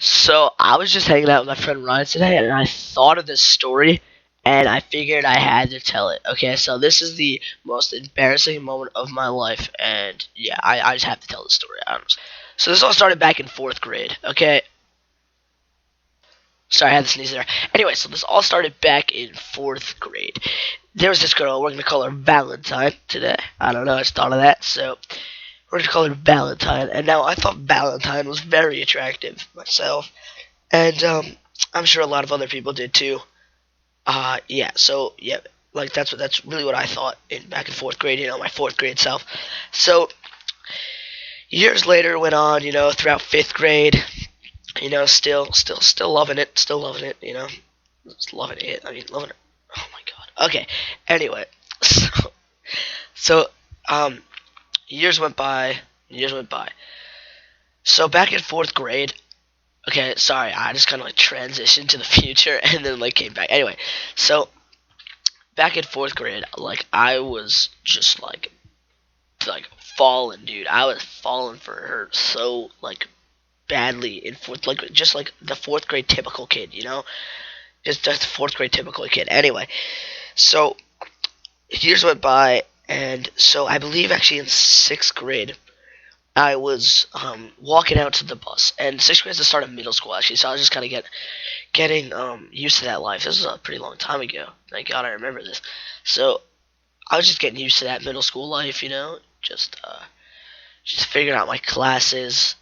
So I was just hanging out with my friend Ryan today, and I thought of this story, and I figured I had to tell it. Okay, so this is the most embarrassing moment of my life, and yeah, I just have to tell the story. So this all started back in fourth grade. Okay, sorry, I had to sneeze there. Anyway, so this all started back in fourth grade. There was this girl. We're gonna call her Valentine today. I don't know. I just thought of that. So we're gonna call her Valentine. And now I thought Valentine was very attractive myself. And I'm sure a lot of other people did too. Yeah. So yeah, like that's really what I thought in back in fourth grade. My fourth grade self. So years later went on. Throughout fifth grade. Still loving it. Still loving it. Just loving it. I mean, loving it. Oh my god. Okay. Anyway, so um, years went by. Years went by. So back in fourth grade, okay, sorry, I just kind of like transitioned to the future and then like came back. Anyway, so back in fourth grade, like I was just like falling, dude. I was falling for her so like badly in fourth, like just like the fourth grade typical kid, just the fourth grade typical kid. Anyway, so years went by, and so I believe actually in sixth grade, I was walking out to the bus, and sixth grade is the start of middle school actually, so I was just kind of getting used to that life. This was a pretty long time ago. Thank God I remember this. So I was just getting used to that middle school life, just figuring out my classes,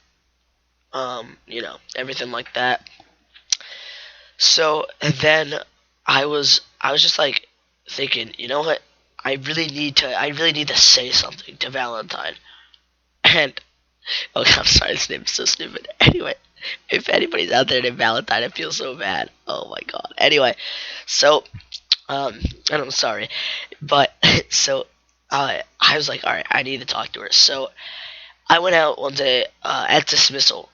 everything like that. So and then I was just like thinking, you know what? I really need to say something to Valentine. And okay, I'm sorry, this name is so stupid. Anyway, if anybody's out there named Valentine, I feel so bad. Oh my god. Anyway, so and I'm sorry, but so I was like, all right, I need to talk to her. So I went out one day at dismissal,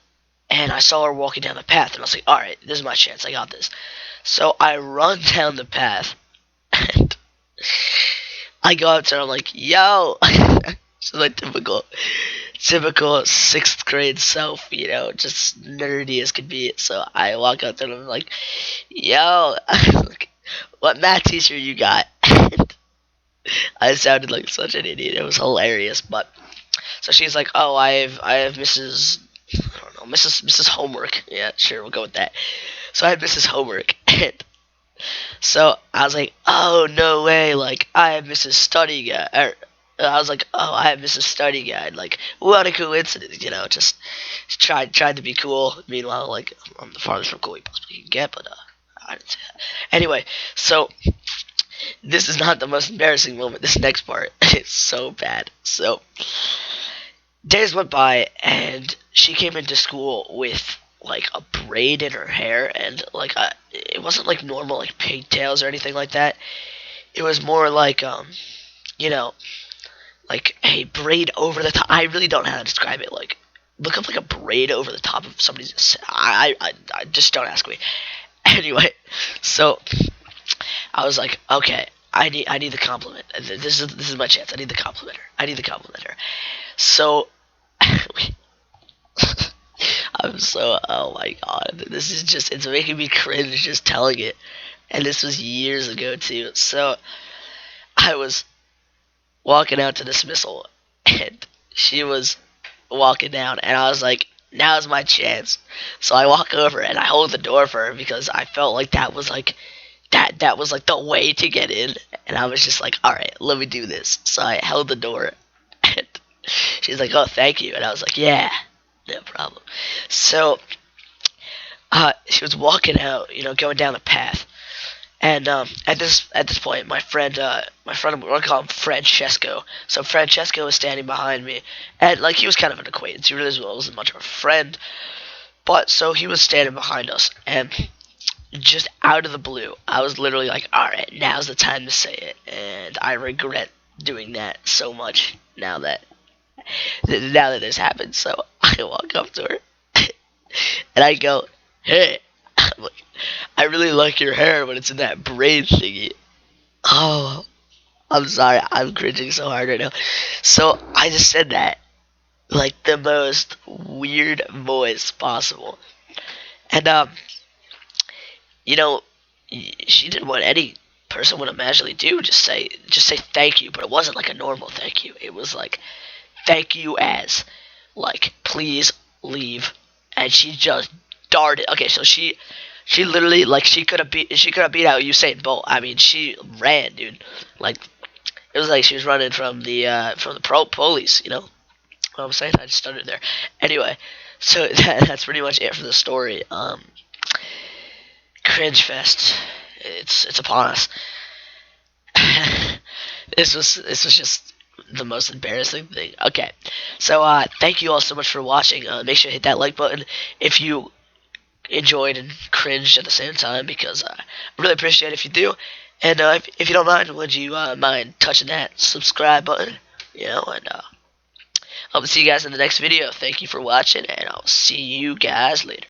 and I saw her walking down the path, and I was like, all right, this is my chance. I got this. So I run down the path, and I go up to her. I'm like, yo. So like typical sixth grade self, just nerdy as could be. So I walk up to her and I'm like, yo, what math teacher you got? I sounded like such an idiot. It was hilarious. But so she's like, oh, I have Mrs. I don't know, Mrs. Homework. Yeah, sure, we'll go with that. So I had Mrs. Homework, and so I was like, oh no way, like I have Mrs. Study Guide. I was like, oh, I have Mrs. Study Guide. Like, what a coincidence, just tried to be cool. Meanwhile, like, I'm the farthest from cool you possibly can get, but I didn't say that. Anyway, so this is not the most embarrassing moment. This next part is so bad. So days went by, and she came into school with like a braid in her hair, and like it wasn't like normal like pigtails or anything like that. It was more like you know, like a braid over the top. I really don't know how to describe it. Like look up like a braid over the top of somebody's. I just don't ask me. Anyway, so I was like, okay, I need the compliment. This is my chance. I need the compliment her. I need the compliment her. So I'm so, oh my god, this is just, it's making me cringe just telling it. And this was years ago too. So I was walking out to dismissal, and she was walking down, and I was like, now's my chance. So I walk over and I hold the door for her because I felt like that was like the way to get in. And I was just like, all right, let me do this. So I held the door, and she's like, oh, thank you. And I was like, yeah, no problem. So she was walking out, going down the path. And at this point, my friend, we're gonna call him Francesco. So Francesco was standing behind me, and like he was kind of an acquaintance. He really wasn't much of a friend, but so he was standing behind us, and just out of the blue, I was literally like, "All right, now's the time to say it," and I regret doing that so much now that this happened. So I walk up to her, and I go, "Hey." I'm like, I really like your hair when it's in that braid thingy. Oh, I'm sorry. I'm cringing so hard right now. So I just said that like the most weird voice possible. And you know, she did what any person would imagine do. Just say thank you. But it wasn't like a normal thank you. It was like thank you as like please leave. And she just darted. Okay, so she literally like she could have beat out Usain Bolt. I mean, she ran, dude. Like it was like she was running from the police. You know what I'm saying? I just started there. Anyway, so that's pretty much it for the story. Cringe fest. It's upon us. This was just the most embarrassing thing. Okay, so thank you all so much for watching. Make sure to hit that like button if you enjoyed and cringed at the same time, because I really appreciate it if you do. And if you don't mind, would you mind touching that subscribe button? And hope to see you guys in the next video. Thank you for watching, and I'll see you guys later.